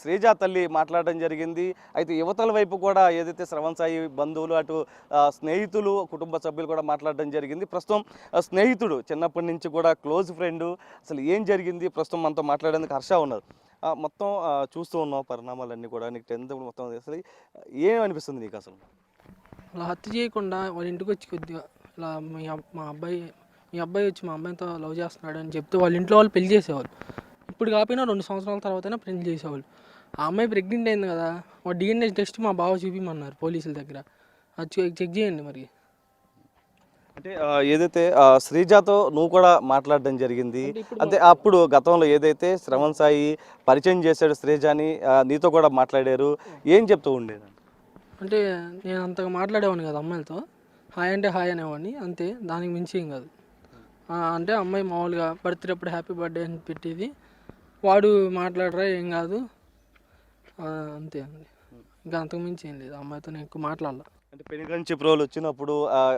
శ్రీజ తల్లి మాట్లాడడం జరిగింది. అయితే యువతల వైపు కూడా ఏదైతే శ్రవణ్ సాయి బంధువులు అటు స్నేహితులు కుటుంబ సభ్యులు కూడా మాట్లాడడం జరిగింది. ప్రస్తుతం స్నేహితుడు చిన్నప్పటి నుంచి కూడా క్లోజ్ ఫ్రెండ్ అసలు ఏం జరిగింది ప్రస్తుతం మనతో మాట్లాడేందుకు హర్ష ఉన్నారు. మొత్తం చూస్తూ ఉన్నాం పరిణామాలన్నీ కూడా. నీకు 10th మొత్తం అసలు ఏమనిపిస్తుంది నీకు అసలు? అలా హత్య చేయకుండా వాళ్ళ ఇంటికి వచ్చి కొద్దిగా ఇలా మా అబ్బాయి వచ్చి మా అమ్మాయితో లవ్ చేస్తున్నాడు అని చెప్తే వాళ్ళ ఇంట్లో వాళ్ళు పెళ్లి చేసేవాళ్ళు. ఇప్పుడు కాకపోయినా 2 సంవత్సరాల తర్వాతైనా పెళ్లి చేసేవాళ్ళు. ఆ అమ్మాయి ప్రెగ్నెంట్ అయింది కదా, వాడు DNA టెస్ట్ మా బావ చూపించమన్నారు పోలీసుల దగ్గర. అది చెక్ చేయండి మరి. అంటే ఏదైతే శ్రీజాతో నువ్వు కూడా మాట్లాడడం జరిగింది. అంటే అప్పుడు గతంలో ఏదైతే శ్రవణ్ సాయి పరిచయం చేశాడు శ్రీజాని, నీతో కూడా మాట్లాడారు, ఏం చెప్తూ ఉండేది? అంటే నేను అంతగా మాట్లాడేవాడిని కదా అమ్మాయిలతో. హాయ్ అంటే హాయ్ అనేవాడిని అంతే, దానికి మించి ఏం కాదు. అంటే అమ్మాయి మామూలుగా బర్త్డే అప్పుడు హ్యాపీ బర్త్డే అని పెట్టేది. వాడు మాట్లాడరా ఏం కాదు అంతే అండి. ఇంకా అంతకు మించి ఏం లేదు. అమ్మాయితో నేను ఎక్కువ మాట్లాడాల. అంటే పెనుగంచి ప్రోలు వచ్చినప్పుడు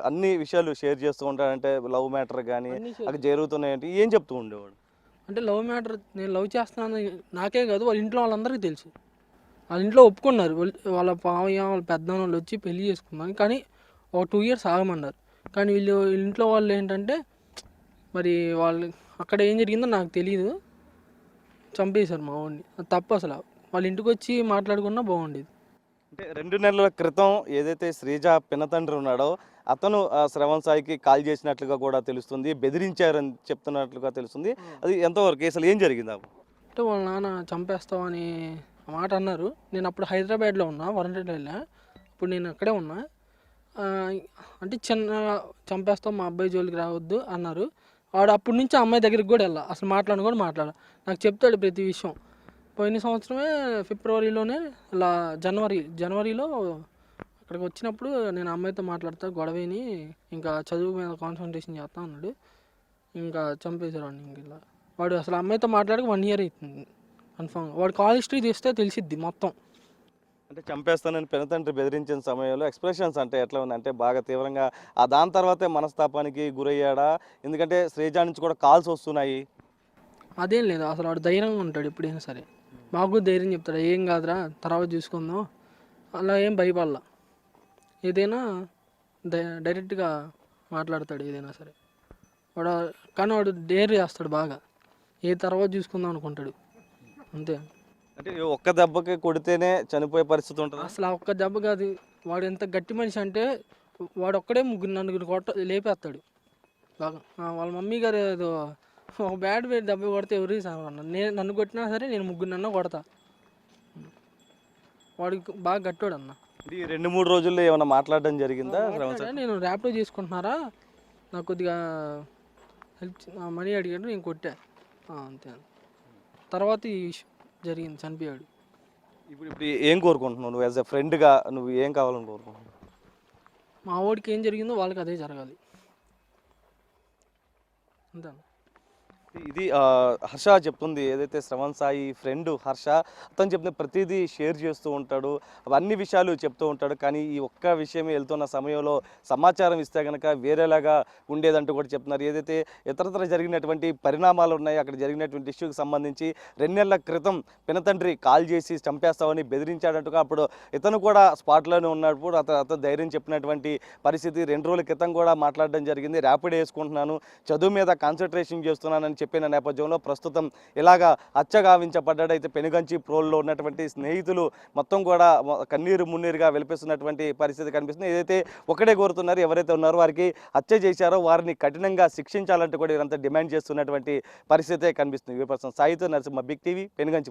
అన్ని విషయాలు షేర్ చేస్తూ ఉంటాడంటే లవ్ మ్యాటర్ కానీ అక్కడ జరుగుతున్నాయంటే ఏం చెప్తూ ఉండేవాడు? అంటే లవ్ మ్యాటర్ నేను లవ్ చేస్తున్నాను నాకే కాదు వాళ్ళ ఇంట్లో వాళ్ళందరికీ తెలుసు. వాళ్ళ ఇంట్లో ఒప్పుకున్నారు. వాళ్ళ పావయ్య వాళ్ళ పెద్దనాన్న వాళ్ళు వచ్చి పెళ్లి చేసుకున్నాను, కానీ ఒక 2 years ఆగమన్నారు. కానీ వీళ్ళు ఇంట్లో వాళ్ళు ఏంటంటే మరి వాళ్ళు అక్కడ ఏం జరిగిందో నాకు తెలియదు, చంపేశారు మా వాడిని. అది తప్పు అసలు. వాళ్ళ ఇంటికి వచ్చి మాట్లాడుకున్నా బాగుండేది. అంటే 2 నెలల క్రితం ఏదైతే శ్రీజ పినతండ్రి ఉన్నాడో అతను శ్రవణ్ సాయికి కాల్ చేసినట్లుగా కూడా తెలుస్తుంది, బెదిరించారని చెప్తున్నట్లుగా తెలుస్తుంది. అది ఎంతవరకు అసలు ఏం జరిగింది? అంటే వాళ్ళ నాన్న చంపేస్తామని మాట అన్నారు. నేను అప్పుడు హైదరాబాద్లో ఉన్నా, వరంగల్ వెళ్ళా. ఇప్పుడు నేను అక్కడే ఉన్నా. అంటే చిన్న చంపేస్తాం మా అబ్బాయి జోలికి రావద్దు అన్నారు. వాడు అప్పటి నుంచి ఆ అమ్మాయి దగ్గరికి కూడా వెళ్ళా, అసలు మాట్లాడను కూడా మాట్లాడా. నాకు చెప్తాడు ప్రతి విషయం. పోయిన సంవత్సరమే ఫిబ్రవరిలోనే ఇలా జనవరిలో అక్కడికి వచ్చినప్పుడు నేను అమ్మాయితో మాట్లాడతా గొడవని, ఇంకా చదువు మీద కాన్సన్ట్రేషన్ చేస్తా అన్నాడు. ఇంకా చంపేశారు వాడిని. ఇంక ఇలా వాడు అసలు అమ్మాయితో మాట్లాడక 1 year అవుతుంది కన్ఫామ్గా. వాడు కాల్ హిస్టరీ తీస్తే తెలిసిద్ది మొత్తం. అంటే చంపేస్తానని పినతండ్రి బెదిరించిన సమయంలో ఎక్స్ప్రెషన్స్ అంటే ఎట్లా ఉంది? అంటే బాగా తీవ్రంగా దాని తర్వాతే మనస్తాపానికి గురయ్యాడా? ఎందుకంటే శ్రీజా నుంచి కూడా కాల్స్ వస్తున్నాయి. అదేం లేదు, అసలు వాడు ధైర్యంగా ఉంటాడు ఎప్పుడైనా సరే. మాకు ధైర్యం చెప్తాడు, ఏం కాదురా తర్వాత చూసుకుందాం అలా. ఏం భయపడాల, ఏదైనా డైరెక్ట్గా మాట్లాడతాడు ఏదైనా సరే వాడు. కానీ వాడు డేర్ చేస్తాడు బాగా, ఏ తర్వాత చూసుకుందాం అనుకుంటాడు అంతే. అంటే ఒక్క దెబ్బకి కొడితేనే చనిపోయే పరిస్థితి ఉంటుంది అసలు. ఆ ఒక్క దెబ్బ కాదు, వాడు ఎంత గట్టి మనిషి అంటే వాడు ఒక్కడే 3-4 లేపేస్తాడు బాగా. వాళ్ళ మమ్మీ గారు ఏదో ఒక బ్యాడ్ దెబ్బ కొడితే ఎవరికి సాగన్నా, నన్ను కొట్టినా సరే నేను 3 కొడతా. వాడికి బాగా గట్టాడు అన్న. ఈ 2-3 రోజుల్లో ఏమైనా మాట్లాడడం జరిగిందా? నేను ర్యాపిడో చేసుకుంటున్నారా, నాకు కొద్దిగా హెల్ప్ మనీ అడిగాడు, నేను కొట్టా అంతే. తర్వాత ఈ జరిగింది, చనిపోయాడు. ఇప్పుడు ఏం కోరుకుంటున్నావు నువ్వు యాజ్ ఎ ఫ్రెండ్గా? నువ్వు ఏం కావాలని కోరుకుంటున్నావు? మా వాడికి ఏం జరిగిందో వాళ్ళకి అదే జరగాలి అంతే. ఇది హర్ష చెప్తుంది. ఏదైతే శ్రవణ్ సాయి ఫ్రెండ్ హర్ష, అతను చెప్పిన ప్రతిదీ షేర్ చేస్తూ ఉంటాడు, అన్ని విషయాలు చెప్తూ ఉంటాడు. కానీ ఈ ఒక్క విషయమే వెళ్తున్న సమయంలో సమాచారం ఇస్తే కనుక వేరేలాగా ఉండేదంటూ కూడా చెప్తున్నారు. ఏదైతే ఇతరత్ర జరిగినటువంటి పరిణామాలు ఉన్నాయి, అక్కడ జరిగినటువంటి ఇష్యూకి సంబంధించి 2 నెలల క్రితం పినతండ్రి కాల్ చేసి చంపేస్తామని బెదిరించాడంటుగా. అప్పుడు ఇతను కూడా స్పాట్లోనే ఉన్నప్పుడు అతను ధైర్యం చెప్పినటువంటి పరిస్థితి. 2 రోజుల క్రితం కూడా మాట్లాడడం జరిగింది, ర్యాపిడ్ వేసుకుంటున్నాను, చదువు మీద కాన్సన్ట్రేషన్ చేస్తున్నానని చెప్పిన నేపథ్యంలో ప్రస్తుతం ఇలాగా హత్యగావించబడ్డాడు. అయితే పెనుగంచి ప్రోల్లో ఉన్నటువంటి స్నేహితులు మొత్తం కూడా కన్నీరు మున్నీరుగా వెలిపిస్తున్నటువంటి పరిస్థితి కనిపిస్తుంది. ఏదైతే ఒకటే కోరుతున్నారు, ఎవరైతే ఉన్నారో వారికి హత్య చేశారో వారిని కఠినంగా శిక్షించాలంటూ కూడా వీరంతా డిమాండ్ చేస్తున్నటువంటి పరిస్థితే కనిపిస్తుంది. సాయితో నరసింహ, బిగ్ టీవీ, పెనుగంచి.